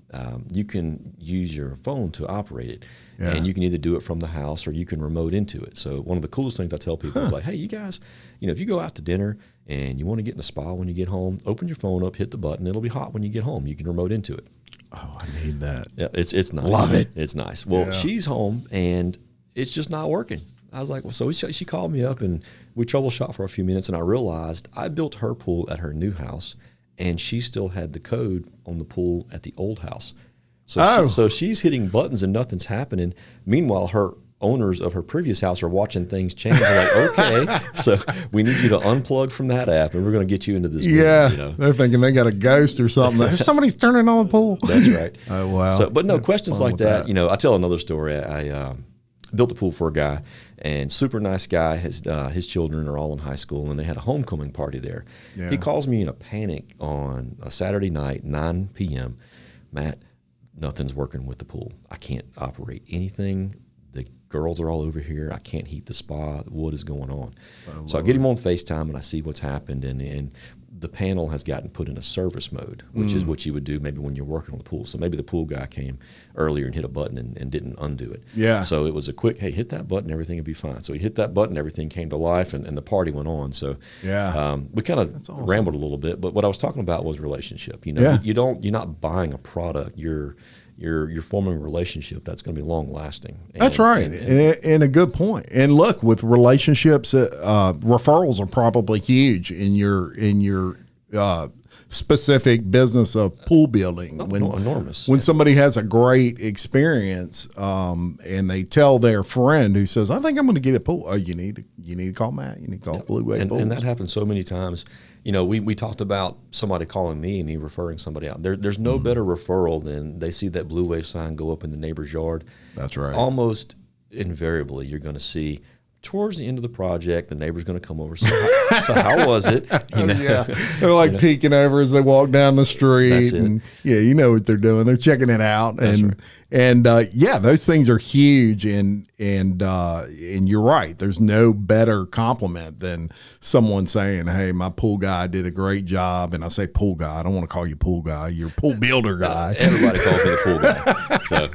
you can use your phone to operate it, and you can either do it from the house or you can remote into it. So one of the coolest things I tell people is like, hey, you guys, if you go out to dinner and you want to get in the spa when you get home, open your phone up, hit the button. It'll be hot when you get home. You can remote into it. Oh, I need that. Yeah, it's nice. Love it. It's nice. Well, she's home and it's just not working. I was like, well, so she called me up and we troubleshot for a few minutes, and I realized I built her pool at her new house and she still had the code on the pool at the old house. So she's hitting buttons and nothing's happening. Meanwhile, her owners of her previous house are watching things change. They're like, okay, so we need you to unplug from that app and we're going to get you into this. They're thinking they got a ghost or something. Somebody's turning on the pool. That's right. Oh, wow. So, but no, questions like that. I tell another story. I built a pool for a guy, and super nice guy. His children are all in high school, and they had a homecoming party there. Yeah. He calls me in a panic on a Saturday night, 9 p.m. Matt, nothing's working with the pool. I can't operate anything. The girls are all over here. I can't heat the spa. What is going on? So I get him on FaceTime, and I see what's happened, and the panel has gotten put in a service mode, which is what you would do maybe when you're working on the pool. So maybe the pool guy came earlier and hit a button and didn't undo it. Yeah. So it was a quick, hey, hit that button, everything will be fine. So he hit that button, everything came to life, and the party went on. So we kind of rambled a little bit, but what I was talking about was relationship. You're not buying a product. You're forming a relationship that's going to be long lasting. That's right, and a good point. And look, with relationships, referrals are probably huge in your specific business of pool building. Enormous. When somebody has a great experience, and they tell their friend who says, "I think I'm going to get a pool," oh, you need to call Matt. You need to call Blue Wave Pools. And that happens so many times. We talked about somebody calling me and me referring somebody out. There's no better referral than they see that Blue Wave sign go up in the neighbor's yard. That's right. Almost invariably, you're going to see towards the end of the project, the neighbor's going to come over. So how was it? They're like peeking over as they walk down the street. And you know what they're doing. They're checking it out. That's right. And those things are huge. And you're right. There's no better compliment than someone saying, "Hey, my pool guy did a great job." And I say pool guy. I don't want to call you pool guy. You're pool builder guy. Everybody calls me the pool guy. So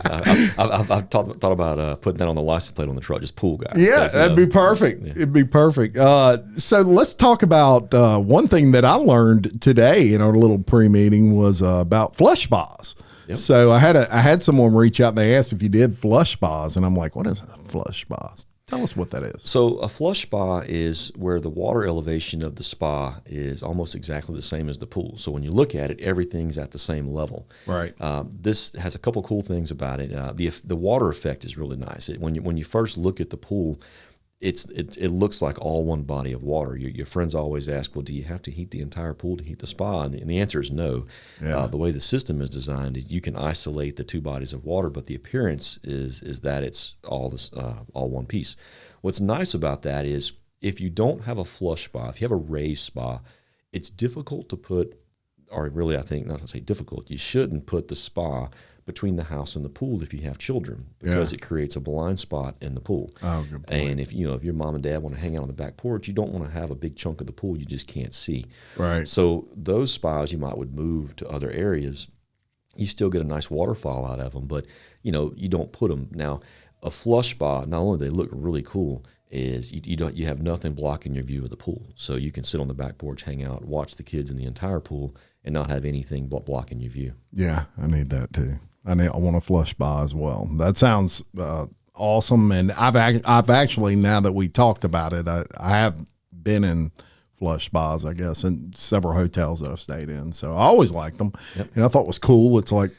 I've thought about putting that on the license plate on the truck, just pool guy. Yeah, that'd be perfect. Yeah. It'd be perfect. So let's talk about one thing that I learned today in our little pre-meeting was about flush spas. Yep. So I had someone reach out and they asked if you did flush spas, and I'm like, what is a flush spa? Tell us what that is. So a flush spa is where the water elevation of the spa is almost exactly the same as the pool. So when you look at it, everything's at the same level. Right. This has a couple cool things about it. The water effect is really nice. When you first look at the pool, it looks like all one body of water. Your friends always ask, well, do you have to heat the entire pool to heat the spa? And the answer is no. Yeah. The way the system is designed, you can isolate the two bodies of water, but the appearance is that it's all one piece. What's nice about that is if you don't have a flush spa, if you have a raised spa, it's difficult to put, or really I think, not to say difficult, you shouldn't put the spa between the house and the pool if you have children, because it creates a blind spot in the pool. Oh, good point. And if your mom and dad want to hang out on the back porch, you don't want to have a big chunk of the pool you just can't see. Right. So those spas would move to other areas. You still get a nice waterfall out of them, but you don't put them. Now, a flush spa, not only they look really cool, is you have nothing blocking your view of the pool. So you can sit on the back porch, hang out, watch the kids in the entire pool, and not have anything blocking your view. Yeah, I need that too. I want a flush spa as well. That sounds awesome. And I've actually, now that we talked about it, I have been in flush spas, I guess, in several hotels that I've stayed in. So I always liked them. Yep. And I thought it was cool. It's like,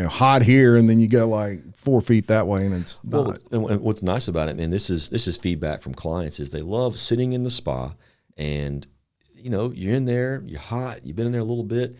hot here, and then you go like 4 feet that way, and it's not. Well, and what's nice about it, and this is feedback from clients, is they love sitting in the spa and you're in there, you're hot, you've been in there a little bit,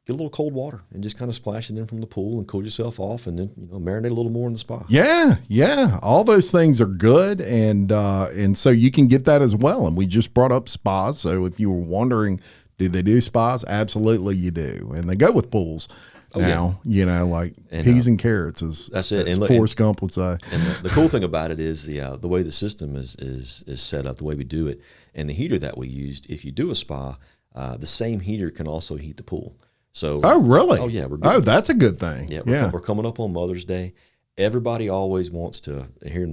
get a little cold water and just kind of splash it in from the pool and cool yourself off, and then marinate a little more in the spa. Yeah. All those things are good, and so you can get that as well. And we just brought up spas, so if you were wondering, do they do spas? Absolutely, you do, and they go with pools. Now, like peas and carrots that's it. As Forrest Gump would say. And the cool thing about it is the way the system is set up, the way we do it, and the heater that we used. If you do a spa, the same heater can also heat the pool. So, oh really? Oh yeah. That's a good thing. Yeah, we're coming up on Mother's Day. Everybody always wants to hear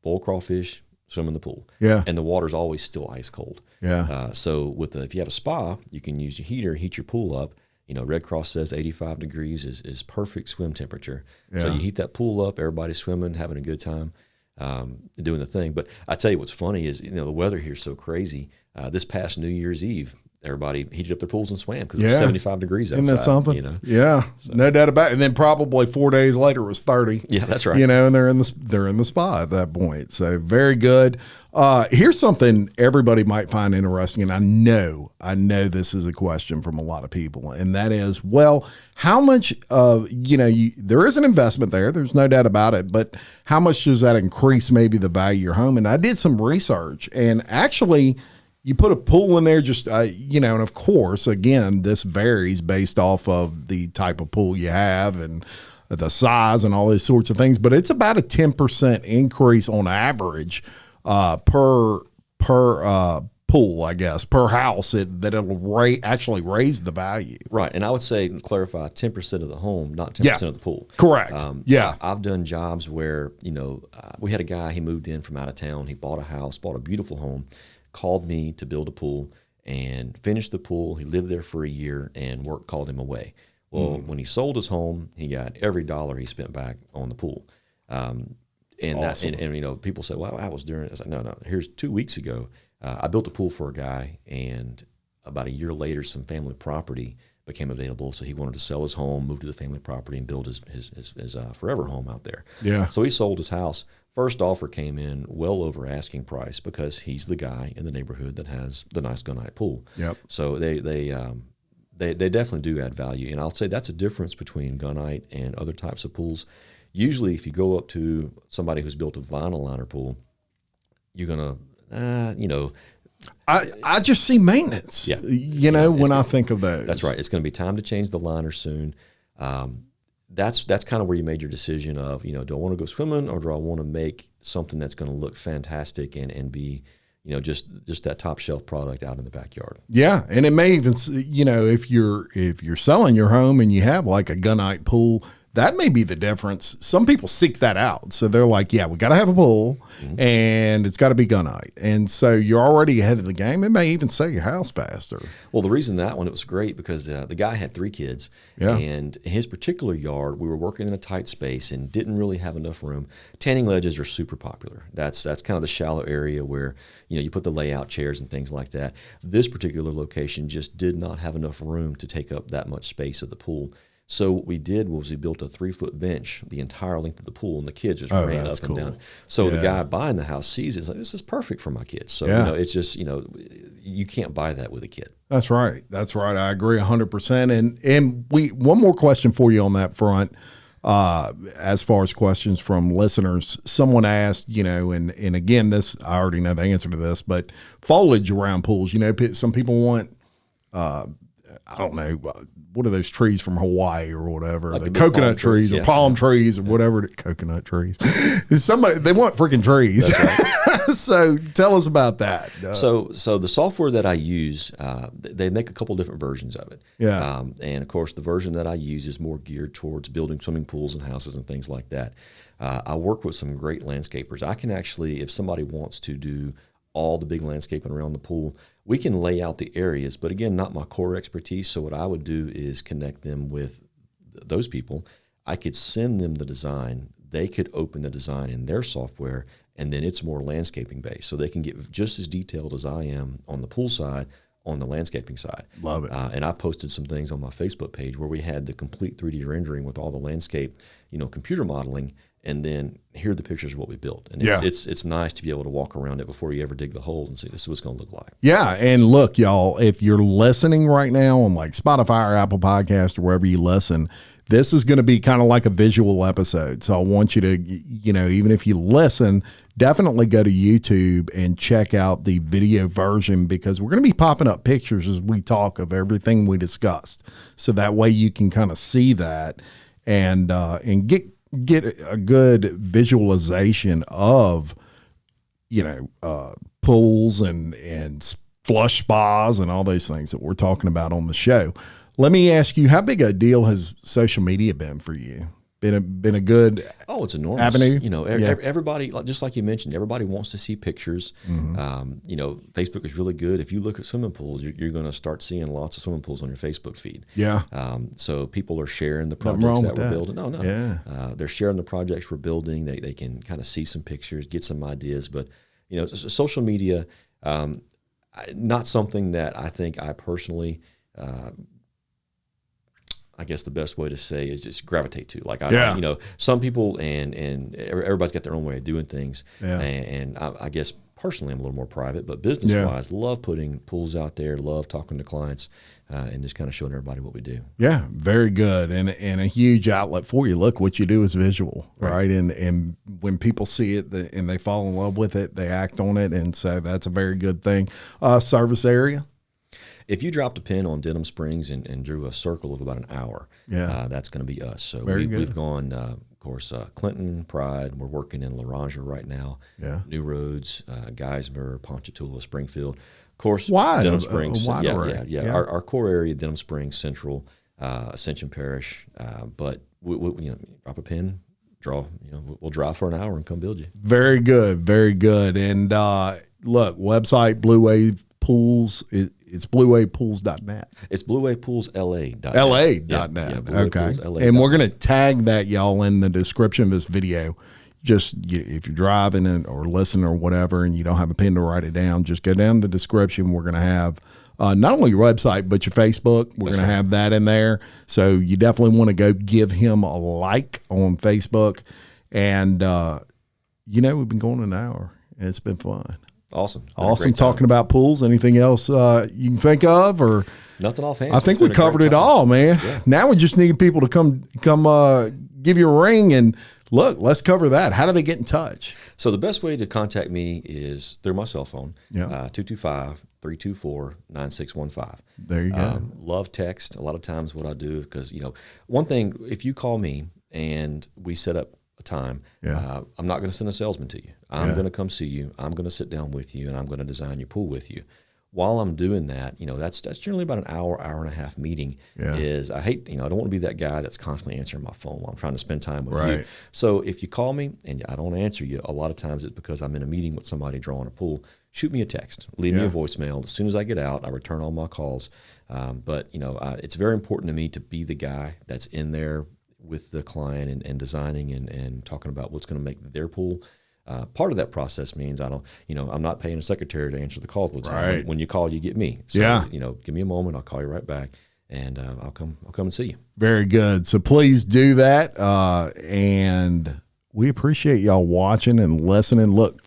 boil crawfish, swim in the pool. Yeah, and the water's always still ice cold. Yeah. So if you have a spa, you can use your heater, heat your pool up. Red Cross says 85 degrees is perfect swim temperature. Yeah. So you heat that pool up, everybody's swimming, having a good time, doing the thing. But I tell you what's funny is, the weather here is so crazy. This past New Year's Eve, everybody heated up their pools and swam because it was 75 degrees outside. Isn't that something? Yeah, so. No doubt about it. And then probably 4 days later it was 30. Yeah, that's right. And they're in the spa at that point. So very good. Here's something everybody might find interesting, and I know this is a question from a lot of people, and that is, well, how much of there is an investment there. There's no doubt about it, but how much does that increase maybe the value of your home? And I did some research, and actually, you put a pool in there, just and of course, again, this varies based off of the type of pool you have and the size and all these sorts of things. But it's about a 10% increase on average per pool, I guess, per house. That it'll actually raise the value. Right, and I would say clarify 10% of the home, not 10% of the pool. Correct. I've done jobs where we had a guy. He moved in from out of town. He bought a house, bought a beautiful home. Called me to build a pool and finished the pool. He lived there for a year, and work called him away. Well, when he sold his home, he got every dollar he spent back on the pool. And awesome. and people say, well, I was doing it. I said, no. Here's 2 weeks ago, I built a pool for a guy, and about a year later, some family property became available. So he wanted to sell his home, move to the family property, and build his forever home out there. Yeah. So he sold his house. First offer came in well over asking price because he's the guy in the neighborhood that has the nice Gunite pool. Yep. So they definitely do add value, and I'll say that's a difference between Gunite and other types of pools. Usually, if you go up to somebody who's built a vinyl liner pool, you're gonna, I just see maintenance. Yeah. When I think of those. That's right. It's going to be time to change the liner soon. That's kind of where you made your decision of, do I want to go swimming, or do I want to make something that's going to look fantastic and be, just that top shelf product out in the backyard. Yeah, and it may even, if you're selling your home and you have like a Gunite pool, that may be the difference. Some people seek that out. So they're like, yeah, we got to have a pool, and it's got to be Gunite. And so you're already ahead of the game. It may even sell your house faster. Well, the reason that one, it was great because the guy had 3 kids. Yeah. And his particular yard, we were working in a tight space and didn't really have enough room. Tanning ledges are super popular. That's kind of the shallow area where, you put the layout chairs and things like that. This particular location just did not have enough room to take up that much space of the pool. So what we did was we built a 3-foot bench the entire length of the pool, and the kids just ran up and down. So the guy buying the house sees it, it's like, this is perfect for my kids. So it's just you can't buy that with a kid. That's right. I agree 100%. And one more question for you on that front. As far as questions from listeners, someone asked, and again, this I already know the answer to this, but foliage around pools. Some people want, I don't know. What are those trees from Hawaii or whatever? Like the coconut trees or palm trees or whatever. Coconut trees. They want freaking trees. That's right. So tell us about that. So the software that I use, they make a couple different versions of it. Yeah. And of course, the version that I use is more geared towards building swimming pools and houses and things like that. I work with some great landscapers. I can actually, if somebody wants to do all the big landscaping around the pool, we can lay out the areas, but again, not my core expertise. So what I would do is connect them with those people. I could send them the design. They could open the design in their software, and then it's more landscaping based. So they can get just as detailed as I am on the pool side, on the landscaping side. Love it. And I posted some things on my Facebook page where we had the complete 3D rendering with all the landscape, computer modeling, and then here are the pictures of what we built. And it's nice to be able to walk around it before you ever dig the hole and see this is what it's going to look like. Yeah, and look, y'all, if you're listening right now on like Spotify or Apple Podcast or wherever you listen, this is going to be kind of like a visual episode. So I want you to, even if you listen, definitely go to YouTube and check out the video version, because we're going to be popping up pictures as we talk of everything we discussed. So that way you can kind of see that and get a good visualization of, pools and flush spas and all those things that we're talking about on the show. Let me ask you, how big a deal has social media been for you? Been a good it's enormous avenue. Everybody, just like you mentioned, everybody wants to see pictures. Facebook is really good. If you look at swimming pools, you're going to start seeing lots of swimming pools on your Facebook feed. Yeah. So people are sharing the projects that we're building. No. Yeah. They're sharing the projects we're building. They can kind of see some pictures, get some ideas. But social media, not something that I think I personally. I guess the best way to say is just gravitate to. Like, some people and everybody's got their own way of doing things. Yeah. And I guess personally I'm a little more private, but business-wise, love putting pools out there, love talking to clients, and just kind of showing everybody what we do. Yeah, very good. And a huge outlet for you. Look, what you do is visual, right? And when people see it and they fall in love with it, they act on it. And so that's a very good thing. Service area? If you dropped a pin on Denham Springs and drew a circle of about an hour, that's going to be us. So we've gone, of course, Clinton, Pride. We're working in La Ranger right now. Yeah. New Roads, Geismar, Ponchatoula, Springfield. Of course, Denham Springs. Yeah. Our core area, Denham Springs, Central, Ascension Parish. But we drop a pin, draw. We'll drive for an hour and come build you. Very good, very good. And look, website Blue Wave Pools. It's bluewavepools.net. It's bluewavepools.la.net. LA.net. Yeah, okay. And we're going to tag that, y'all, in the description of this video. Just if you're driving or listening or whatever and you don't have a pen to write it down, just go down the description. We're going to have not only your website, but your Facebook. We're going to have that in there. So you definitely want to go give him a like on Facebook. And, we've been going an hour, and it's been fun. Awesome Talking about pools. Anything else you can think of, or nothing offhand? I think we covered it all, man. Yeah. Now we just need people to come give you a ring and look. Let's cover that. How do they get in touch? So the best way to contact me is through my cell phone. 225-324-9615. There you go. Love text. A lot of times what I do, because one thing, if you call me and we set up a time, I'm not going to send a salesman to you. I'm going to come see you. I'm going to sit down with you, and I'm going to design your pool with you. While I'm doing that, that's generally about an hour and a half meeting. I don't want to be that guy that's constantly answering my phone while I'm trying to spend time with you. So if you call me and I don't answer you, a lot of times it's because I'm in a meeting with somebody drawing a pool. Shoot me a text, leave me a voicemail. As soon as I get out, I return all my calls. But it's very important to me to be the guy that's in there with the client and designing and talking about what's going to make their pool. Part of that process means I'm not paying a secretary to answer the calls all the time. Right. When you call, you get me. So, give me a moment. I'll call you right back, and I'll come and see you. Very good. So please do that. And we appreciate y'all watching and listening. Look,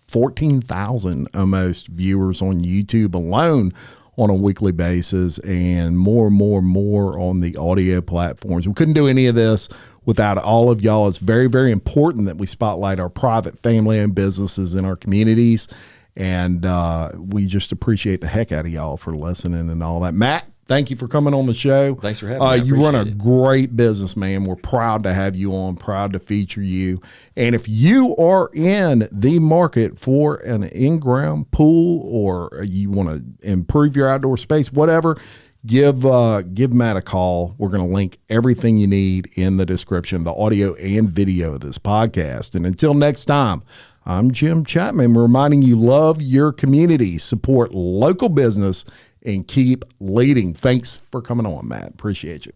14,000 almost viewers on YouTube alone on a weekly basis, and more on the audio platforms. We couldn't do any of this without all of y'all. It's very, very important that we spotlight our private family-owned businesses in our communities, and we just appreciate the heck out of y'all for listening and all that. Matt, thank you for coming on the show. Thanks for having me. You run a great business, man. We're proud to have you on, proud to feature you. And if you are in the market for an in-ground pool, or you want to improve your outdoor space, whatever, give Matt a call. We're going to link everything you need in the description, the audio and video of this podcast. And until next time, I'm Jim Chapman, reminding you, love your community, support local business, and keep leading. Thanks for coming on, Matt. Appreciate you.